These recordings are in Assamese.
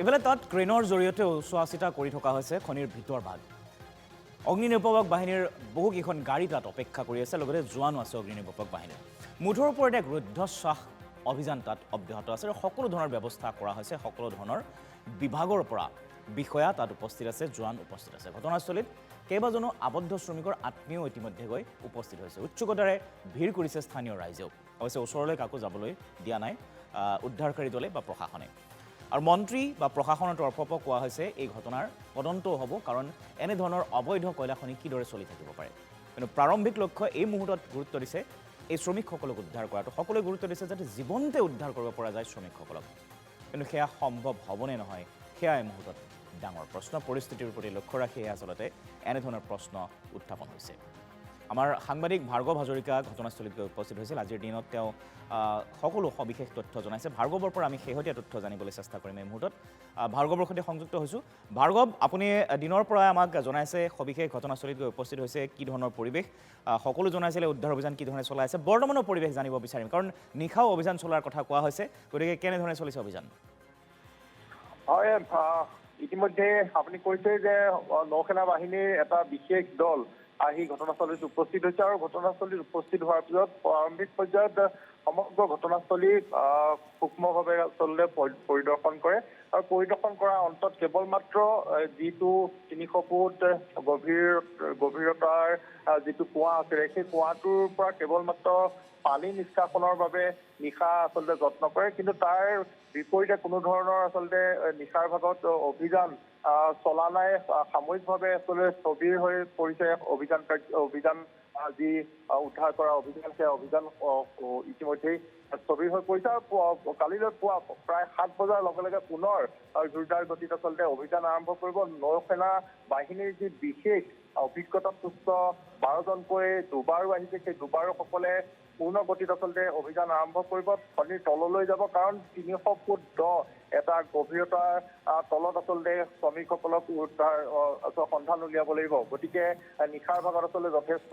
ইফালে তাত ক্ৰেনৰ জৰিয়তে চোৱা চিতা কৰি থকা হৈছে খনিৰ ভিতৰ ভাগ অগ্নি নিৰ্বাপক বাহিনীৰ বহুকেইখন গাড়ী তাত অপেক্ষা কৰি আছে লগতে জোৱানো আছে অগ্নি নিৰ্বাপক বাহিনীৰ মুঠৰ ওপৰত এক ৰুদ্ধশ্বাস অভিযান তাত অব্যাহত আছে আৰু সকলো ধৰণৰ ব্যৱস্থা কৰা হৈছে সকলো ধৰণৰ বিভাগৰ পৰা বিষয়া তাত উপস্থিত আছে জোৱান উপস্থিত আছে ঘটনাস্থলীত কেইবাজনো আবদ্ধ শ্ৰমিকৰ আত্মীয় ইতিমধ্যে গৈ উপস্থিত হৈছে উৎসুকতাৰে ভিৰ কৰিছে স্থানীয় ৰাইজেও অৱশ্যে ওচৰলৈ কাকো যাবলৈ দিয়া নাই উদ্ধাৰকাৰী দলে বা প্ৰশাসনে আৰু মন্ত্ৰী বা প্ৰশাসনৰ তৰফৰ পৰা কোৱা হৈছে এই ঘটনাৰ তদন্তও হ'ব কাৰণ এনে ধৰণৰ অবৈধ কয়লা খনি কিদৰে চলি থাকিব পাৰে কিন্তু প্ৰাৰম্ভিক লক্ষ্য এই মুহূৰ্তত গুৰুত্ব দিছে এই শ্ৰমিকসকলক উদ্ধাৰ কৰাটো সকলোৱে গুৰুত্ব দিছে যাতে জীৱনতে উদ্ধাৰ কৰিব পৰা যায় শ্ৰমিকসকলক কিন্তু সেয়া সম্ভৱ হ'বনে নহয় সেয়া এই মুহূৰ্তত ডাঙৰ প্ৰশ্ন পৰিস্থিতিৰ প্ৰতি লক্ষ্য ৰাখি আচলতে এনেধৰণৰ প্ৰশ্ন উত্থাপন হৈছে আমাৰ সাংবাদিক ভাৰ্গৱ হাজৰিকা ঘটনাস্থলীত গৈ উপস্থিত হৈছিল আজিৰ দিনত তেওঁ সকলো সবিশেষ তথ্য জনাইছে ভাৰ্গৱৰ পৰা আমি শেহতীয়া তথ্য জানিবলৈ চেষ্টা কৰিম এই মুহূৰ্তত ভাৰ্গৱৰ সৈতে সংযুক্ত হৈছোঁ ভাৰ্গৱ আপুনি দিনৰ পৰা আমাক জনাইছে সবিশেষ ঘটনাস্থলীত গৈ উপস্থিত হৈছে কি ধৰণৰ পৰিৱেশ সকলো জনাইছিলে উদ্ধাৰ অভিযান কি ধৰণে চলাই আছে বৰ্তমানৰ পৰিৱেশ জানিব বিচাৰিম কাৰণ নিশাও অভিযান চলোৱাৰ কথা কোৱা হৈছে গতিকে কেনেধৰণে চলিছে অভিযান হয় ইতিমধ্যে আপুনি কৈছে যে নৌসেনা বাহিনীৰ এটা বিশেষ দল আহি ঘটনাস্থলীত উপস্থিত হৈছে আৰু ঘটনাস্থলীত উপস্থিত হোৱাৰ পিছত প্ৰাৰম্ভিক পৰ্যায়ত সমগ্ৰ ঘটনাস্থলী সূক্ষ্মভাৱে আচলতে পৰিদৰ্শন কৰে আৰু পৰিদৰ্শন কৰাৰ অন্তত কেৱল মাত্ৰ যিটো ৩০০ ফুট গভীৰতাৰ যিটো কুঁৱা আছিলে সেই কুঁৱাটোৰ পৰা কেৱল মাত্ৰ পানী নিষ্কাশনৰ বাবে নিশা আচলতে যত্ন কৰে কিন্তু তাৰ বিপৰীতে কোনো ধৰণৰ আচলতে নিশাৰ ভাগত অভিযান চলা নাই সাময়িকভাৱে আচলতে স্থবিৰ হৈ পৰিছে অভিযান যি উদ্ধাৰ কৰা অভিযান সেই অভিযান ইতিমধ্যেই স্থবিৰ হৈ পৰিছে আৰু কালিলৈ পুৱা প্ৰায় ৭ বজাৰ লগে লগে পুনৰ জোৰদাৰ গতিত আচলতে অভিযান আৰম্ভ কৰিব নৌসেনা বাহিনীৰ যি বিশেষ অভিজ্ঞতাপুষ্ট 12জনকৈ ডুবাৰু আহিছে সেই ডুবাৰুসকলে পূৰ্ণ গতিত আচলতে অভিযান আৰম্ভ কৰিব খনিৰ তললৈ যাব কাৰণ ৩০০ ফুট এটা গভীৰতাৰ তলত আচলতে শ্ৰমিকসকলক উদ্ধাৰ সন্ধান উলিয়াব লাগিব গতিকে নিশাৰ ভাগত আচলতে যথেষ্ট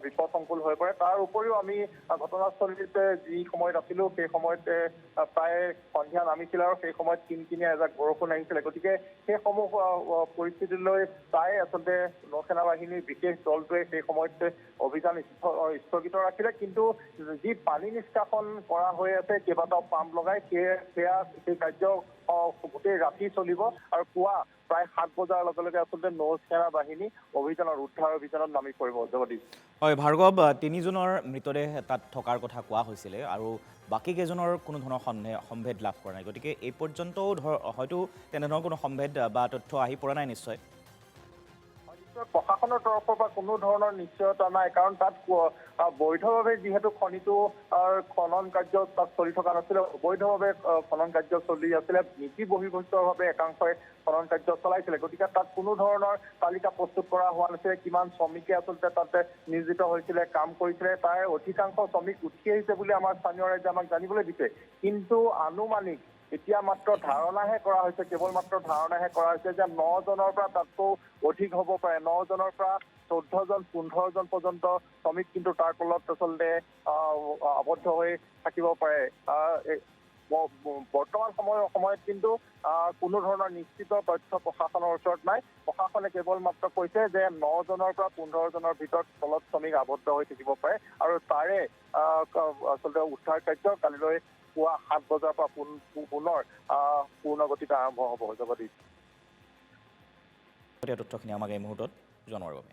বিপদসংকুল হৈ পৰে তাৰ উপৰিও আমি ঘটনাস্থলীত যি সময়ত আছিলো সেই সময়ত প্ৰায় সন্ধিয়া নামিছিল আৰু সেই সময়ত কিনকিনীয়া এজাক বৰষুণ আহিছিলে গতিকে সেইসমূহ পৰিস্থিতিলৈ চাই আচলতে নৌসেনা বাহিনীৰ বিশেষ দলটোৱে সেই সময়ত অভিযান স্থগিত ৰাখিলে কিন্তু যি পানী নিষ্কাশন কৰা হৈ আছে কেইবাটাও পাম্প লগাই সেই কাৰ্য গোটেই ৰাতি চলিব আৰু পুৱা প্ৰায় ৭ বজাৰ লগে লগে আচলতে নৌসেনা বাহিনী উদ্ধাৰ অভিযানত নামি পৰিব জগদীশ হয় ভাৰ্গৱ ৩জনৰ মৃতদেহ তাত থকাৰ কথা কোৱা হৈছিলে আৰু বাকী কেইজনৰ কোনো ধৰণৰ সম্ভেদ লাভ কৰা নাই গতিকে এই পৰ্যন্তও হয়তো তেনেধৰণৰ কোনো সম্ভেদ বা তথ্য আহি পৰা নাই নিশ্চয় প্ৰশাসনৰ তৰফৰ পৰা কোনো ধৰণৰ নিশ্চয়তা নাই কাৰণ তাত বৈধভাৱে যিহেতু খনিটো খনন কাৰ্য তাত চলি থকা নাছিলে অবৈধভাৱে খনন কাৰ্য চলি আছিলে নীতি বহিৰ্ভূতভাৱে একাংশই খনন কাৰ্য চলাইছিলে গতিকে তাত কোনো ধৰণৰ তালিকা প্ৰস্তুত কৰা হোৱা নাছিলে কিমান শ্ৰমিকে আচলতে তাতে নিয়োজিত হৈছিলে কাম কৰিছিলে তাৰ অধিকাংশ শ্ৰমিক উঠি আহিছে বুলি আমাৰ স্থানীয় ৰাইজে আমাক জানিবলৈ দিছে কিন্তু আনুমানিক এতিয়া মাত্ৰ ধাৰণাহে কৰা হৈছে কেৱল মাত্ৰ ধাৰণাহে কৰা হৈছে যে ৯জনৰ পৰা তাতকৈ অধিক হ'ব পাৰে 9জনৰ পৰা ১৪জন ১৫জন পৰ্যন্ত শ্ৰমিক কিন্তু তাৰ তলত আচলতে আবদ্ধ হৈ থাকিব পাৰে বৰ্তমান সময়ত কিন্তু কোনো ধৰণৰ নিশ্চিত তথ্য প্ৰশাসনৰ ওচৰত নাই প্ৰশাসনে কেৱল মাত্ৰ কৈছে যে ৯জনৰ পৰা ১৫জনৰ ভিতৰত তলত শ্ৰমিক আবদ্ধ হৈ থাকিব পাৰে আৰু তাৰে আচলতে উদ্ধাৰ কাৰ্য কালিলৈ পুৱা ৭ বজাৰ পৰা পুনৰ পূৰ্ণ গতিত আৰম্ভ হ'ব জগদীশ তথ্যখিনি আমাক এই মুহূৰ্তত জনোৱাৰ বাবে